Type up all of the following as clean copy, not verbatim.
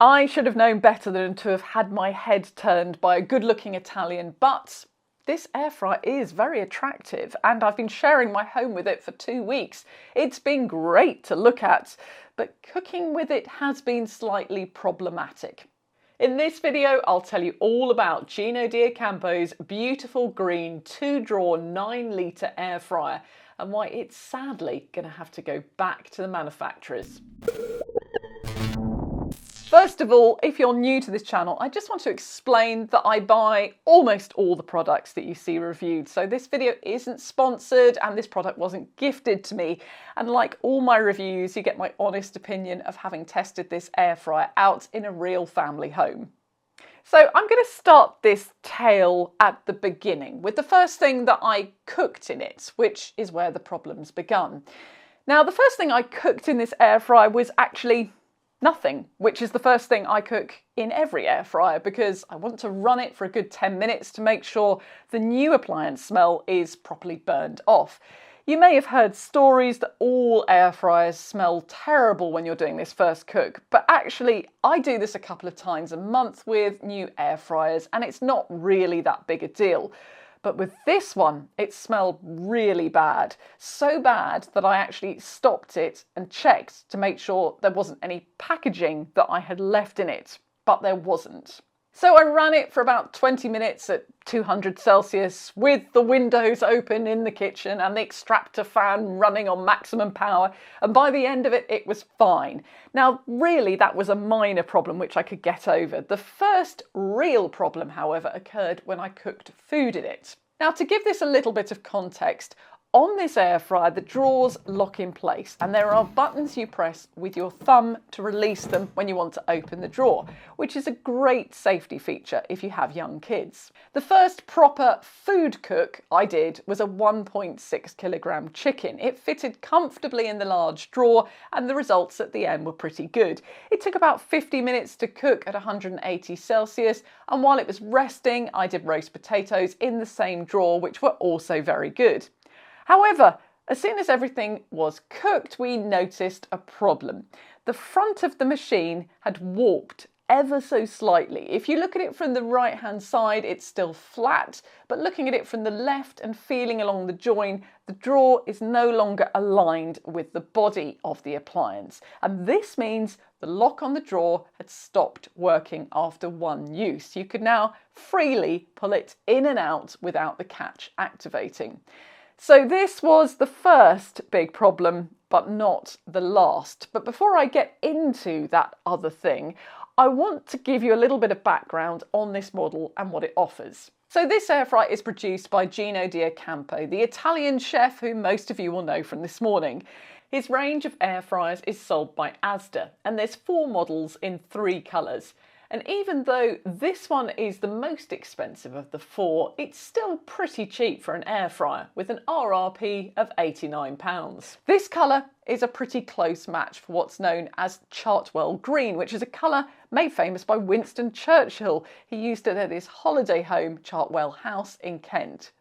I should have known better than to have had my head turned by a good-looking Italian, but this air fryer is very attractive and I've been sharing my home with it for 2 weeks. It's been great to look at, but cooking with it has been slightly problematic. In this video, I'll tell you all about Gino D'acampo's beautiful green 2-drawer 9-litre air fryer and why it's sadly going to have to go back to the manufacturers. First of all, if you're new to this channel, I just want to explain that I buy almost all the products that you see reviewed. So this video isn't sponsored and this product wasn't gifted to me. And like all my reviews, you get my honest opinion of having tested this air fryer out in a real family home. So I'm going to start this tale at the beginning with the first thing that I cooked in it, which is where the problems begun. Now, the first thing I cooked in this air fryer was actually nothing, which is the first thing I cook in every air fryer because I want to run it for a good 10 minutes to make sure the new appliance smell is properly burned off. You may have heard stories that all air fryers smell terrible when you're doing this first cook, but actually I do this a couple of times a month with new air fryers and it's not really that big a deal. But with this one, it smelled really bad. So bad that I actually stopped it and checked to make sure there wasn't any packaging that I had left in it, but there wasn't. So I ran it for about 20 minutes at 200 Celsius with the windows open in the kitchen and the extractor fan running on maximum power. And by the end of it, it was fine. Now, really, that was a minor problem which I could get over. The first real problem, however, occurred when I cooked food in it. Now, to give this a little bit of context, on this air fryer, the drawers lock in place and there are buttons you press with your thumb to release them when you want to open the drawer, which is a great safety feature if you have young kids. The first proper food cook I did was a 1.6 kilogram chicken. It fitted comfortably in the large drawer and the results at the end were pretty good. It took about 50 minutes to cook at 180 Celsius and while it was resting, I did roast potatoes in the same drawer, which were also very good. However, as soon as everything was cooked, we noticed a problem. The front of the machine had warped ever so slightly. If you look at it from the right-hand side, it's still flat, but looking at it from the left and feeling along the join, the drawer is no longer aligned with the body of the appliance. And this means the lock on the drawer had stopped working after one use. You could now freely pull it in and out without the catch activating. So this was the first big problem, but not the last. But before I get into that other thing, I want to give you a little bit of background on this model and what it offers. So this air fryer is produced by Gino D'acampo, the Italian chef who most of you will know from this morning. His range of air fryers is sold by Asda, and there's 4 models in 3 colours. And even though this one is the most expensive of the 4, it's still pretty cheap for an air fryer with an RRP of £89. This colour is a pretty close match for what's known as Chartwell Green, which is a colour made famous by Winston Churchill. He used it at his holiday home, Chartwell House in Kent.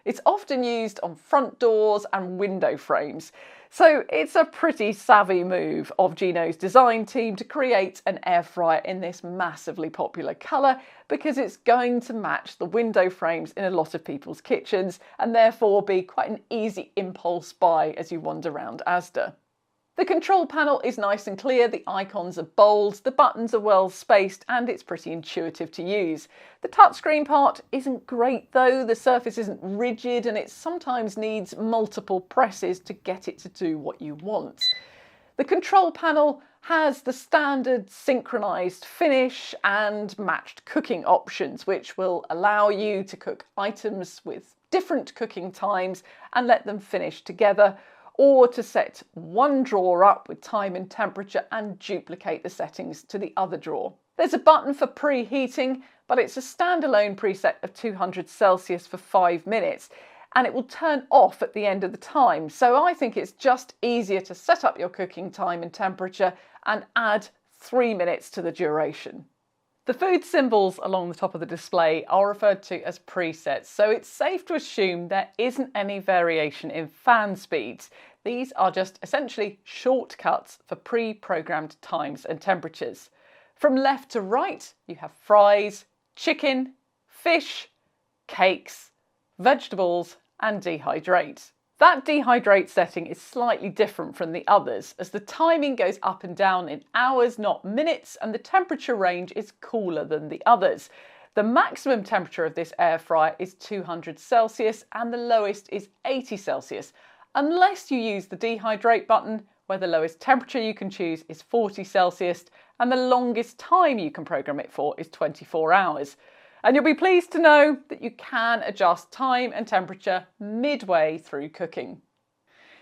It's often used on front doors and window frames. So it's a pretty savvy move of Gino's design team to create an air fryer in this massively popular colour because it's going to match the window frames in a lot of people's kitchens and therefore be quite an easy impulse buy as you wander around Asda. The control panel is nice and clear, the icons are bold, the buttons are well spaced and it's pretty intuitive to use. The touchscreen part isn't great though, the surface isn't rigid and it sometimes needs multiple presses to get it to do what you want. The control panel has the standard synchronised finish and matched cooking options which will allow you to cook items with different cooking times and let them finish together, or to set one drawer up with time and temperature and duplicate the settings to the other drawer. There's a button for preheating, but it's a standalone preset of 200 Celsius for 5 minutes, and it will turn off at the end of the time. So I think it's just easier to set up your cooking time and temperature and add 3 minutes to the duration. The food symbols along the top of the display are referred to as presets, so it's safe to assume there isn't any variation in fan speeds. These are just essentially shortcuts for pre-programmed times and temperatures. From left to right, you have fries, chicken, fish, cakes, vegetables, and dehydrate. That dehydrate setting is slightly different from the others, as the timing goes up and down in hours, not minutes, and the temperature range is cooler than the others. The maximum temperature of this air fryer is 200 Celsius and the lowest is 80 Celsius, unless you use the dehydrate button, where the lowest temperature you can choose is 40 Celsius and the longest time you can program it for is 24 hours. And you'll be pleased to know that you can adjust time and temperature midway through cooking.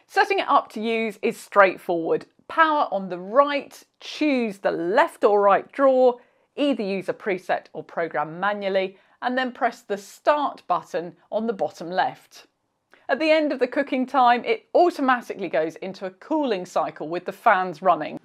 Setting it up to use is straightforward. Power on the right, choose the left or right drawer, either use a preset or program manually, and then press the start button on the bottom left. At the end of the cooking time, it automatically goes into a cooling cycle with the fans running.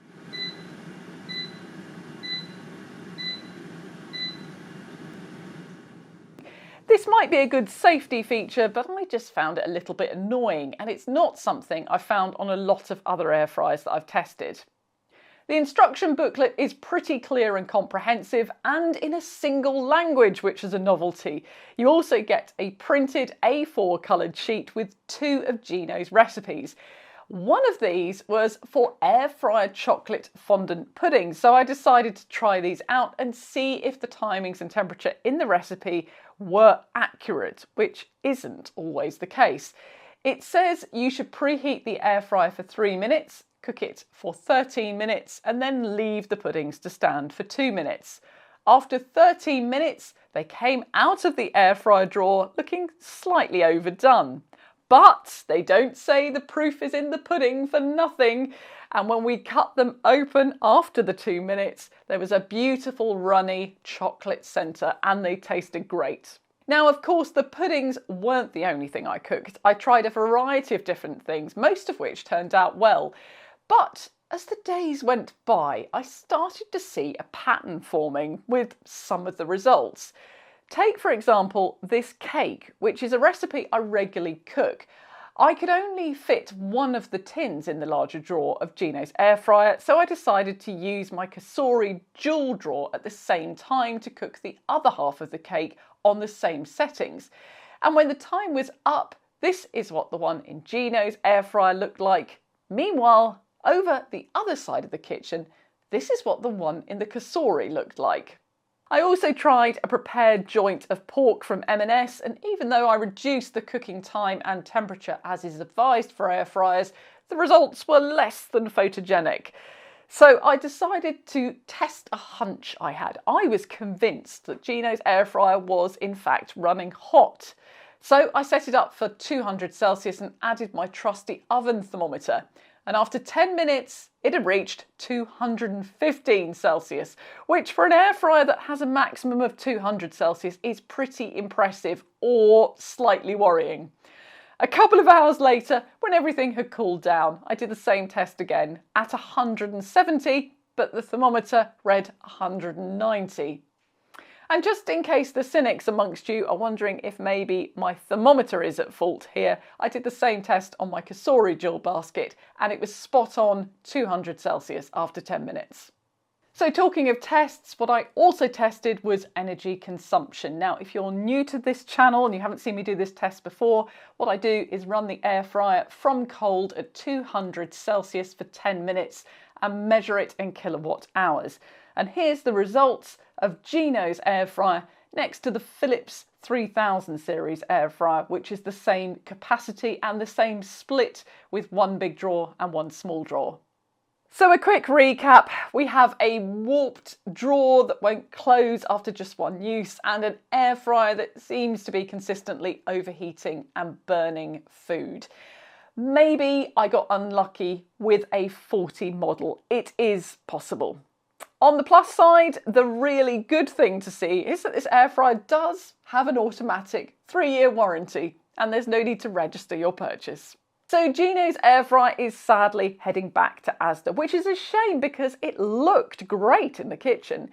This might be a good safety feature, but I just found it a little bit annoying, and it's not something I've found on a lot of other air fryers that I've tested. The instruction booklet is pretty clear and comprehensive and in a single language, which is a novelty. You also get a printed A4 coloured sheet with 2 of Gino's recipes. One of these was for air fryer chocolate fondant pudding, so I decided to try these out and see if the timings and temperature in the recipe were accurate, which isn't always the case. It says you should preheat the air fryer for 3 minutes, cook it for 13 minutes, and then leave the puddings to stand for 2 minutes. After 13 minutes, they came out of the air fryer drawer looking slightly overdone. But they don't say the proof is in the pudding for nothing. And when we cut them open after the 2 minutes, there was a beautiful runny chocolate centre and they tasted great. Now, of course, the puddings weren't the only thing I cooked. I tried a variety of different things, most of which turned out well. But as the days went by, I started to see a pattern forming with some of the results. Take, for example, this cake, which is a recipe I regularly cook. I could only fit one of the tins in the larger drawer of Gino's air fryer, so I decided to use my Kasori dual drawer at the same time to cook the other half of the cake on the same settings. And when the time was up, this is what the one in Gino's air fryer looked like. Meanwhile, over the other side of the kitchen, this is what the one in the Kasori looked like. I also tried a prepared joint of pork from M&S, and even though I reduced the cooking time and temperature as is advised for air fryers, the results were less than photogenic. So I decided to test a hunch I had. I was convinced that Gino's air fryer was in fact running hot. So I set it up for 200 Celsius and added my trusty oven thermometer. And after 10 minutes, it had reached 215 Celsius, which for an air fryer that has a maximum of 200 Celsius is pretty impressive or slightly worrying. A couple of hours later, when everything had cooled down, I did the same test again at 170, but the thermometer read 190. And just in case the cynics amongst you are wondering if maybe my thermometer is at fault here, I did the same test on my Kasori dual basket and it was spot on 200 Celsius after 10 minutes. So talking of tests, what I also tested was energy consumption. Now, if you're new to this channel and you haven't seen me do this test before, what I do is run the air fryer from cold at 200 Celsius for 10 minutes and measure it in kilowatt hours. And here's the results of Gino's air fryer next to the Philips 3000 series air fryer, which is the same capacity and the same split with one big drawer and one small drawer. So a quick recap, we have a warped drawer that won't close after just one use and an air fryer that seems to be consistently overheating and burning food. Maybe I got unlucky with a faulty model. It is possible. On the plus side, the really good thing to see is that this air fryer does have an automatic 3-year warranty and there's no need to register your purchase. So Gino's air fryer is sadly heading back to Asda, which is a shame because it looked great in the kitchen.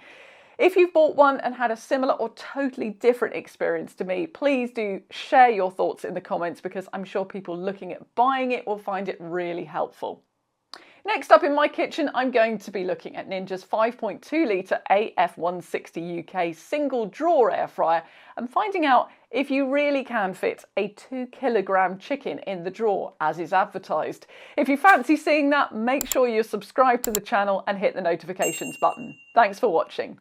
If you've bought one and had a similar or totally different experience to me, please do share your thoughts in the comments because I'm sure people looking at buying it will find it really helpful. Next up in my kitchen, I'm going to be looking at Ninja's 5.2 litre AF160 UK single drawer air fryer and finding out if you really can fit a 2 kilogram chicken in the drawer as is advertised. If you fancy seeing that, make sure you're subscribed to the channel and hit the notifications button. Thanks for watching.